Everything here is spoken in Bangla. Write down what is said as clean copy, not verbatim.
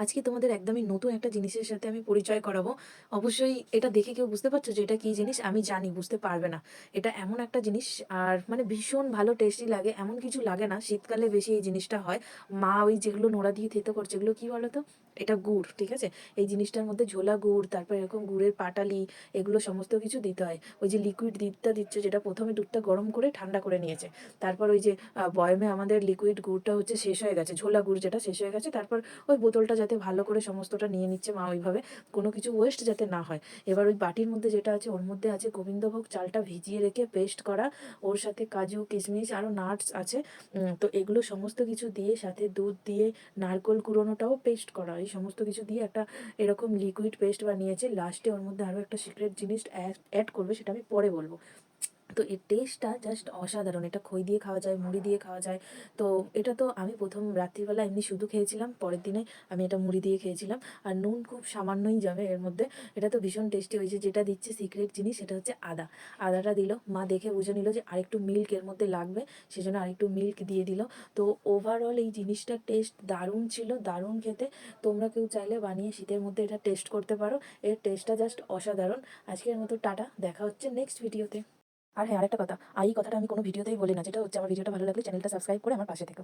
আজকে তোমাদের একদমই নতুন একটা জিনিসের সাথে আমি পরিচয় করাবো। অবশ্যই এটা দেখে কেউ বুঝতে পারছো যে এটা কি জিনিস? আমি জানি বুঝতে পারবে না। এটা এমন একটা জিনিস, আর মানে ভীষণ ভালো টেস্টি লাগে। এমন কিছু লাগে না, শীতকালে বেশি এই জিনিসটা হয়। মা ওই যেগুলো নোড়া দিয়ে থেতো করছে, এগুলো কি বলতো? এটা গুড়, ঠিক আছে? এই জিনিসটার মধ্যে ঝোলা গুড়, তারপর এরকম গুড়ের পাটালি, এগুলো সমস্ত কিছু দিতে হয়। ওই যে লিকুইড দুধটা দিচ্ছে, যেটা প্রথমে দুধটা গরম করে ঠান্ডা করে নিয়েছে, তারপর ওই যে বয়মে আমাদের লিকুইড গুড়টা হচ্ছে শেষ হয়ে গেছে, ঝোলা গুড় যেটা শেষ হয়ে গেছে, তারপর ওই বোতলটা যাতে ভালো করে সমস্তটা নিয়ে নিচ্ছে মা ওইভাবে, কোনো কিছু ওয়েস্ট যাতে না হয়। এবার ওই বাটির মধ্যে যেটা আছে, ওর মধ্যে আছে গোবিন্দভোগ চালটা ভিজিয়ে রেখে পেস্ট করা, ওর সাথে কাজু কিশমিশ আরও নাটস আছে। তো এগুলো সমস্ত কিছু দিয়ে, সাথে দুধ দিয়ে, নারকোল কুড়োনোটাও পেস্ট করা, এই সমস্ত কিছু দিয়ে একটা এরকম লিকুইড পেস্ট বানিয়েছে। লাস্টে ওর মধ্যে আরও একটা সিক্রেট জিনিস অ্যাড করবে, সেটা আমি পরে বলবো। তো এর টেস্টটা জাস্ট অসাধারণ। এটা খই দিয়ে খাওয়া যায়, মুড়ি দিয়ে খাওয়া যায়। তো এটা তো আমি প্রথম রাত্রিবেলা এমনি শুধু খেয়েছিলাম, পরের দিনে আমি এটা মুড়ি দিয়ে খেয়েছিলাম। আর নুন খুব সামান্যই যাবে এর মধ্যে। এটা তো ভীষণ টেস্টি হয়েছে। যেটা দিচ্ছে সিক্রেট জিনিস, সেটা হচ্ছে আদা। আদাটা দিল, মা দেখে বুঝে নিল যে আরেকটু মিল্ক এর মধ্যে লাগবে, সেজন্য আরেকটু মিল্ক দিয়ে দিল। তো ওভারঅল এই জিনিসটার টেস্ট দারুণ ছিল, দারুণ খেতে। তোমরা কেউ চাইলে বানিয়ে শীতের মধ্যে এটা টেস্ট করতে পারো। এর টেস্টটা জাস্ট অসাধারণ। আজকের মতো টাটা, দেখা হচ্ছে নেক্সট ভিডিওতে। আর হ্যাঁ, আরেকটা কথা, এই কথাটা আমি কোনো ভিডিওতেই বলি না, যেটা হচ্ছে আমার ভিডিওটা ভালো লাগলে চ্যানেলটা সাবস্ক্রাইব করে আমার পাশে থেকো।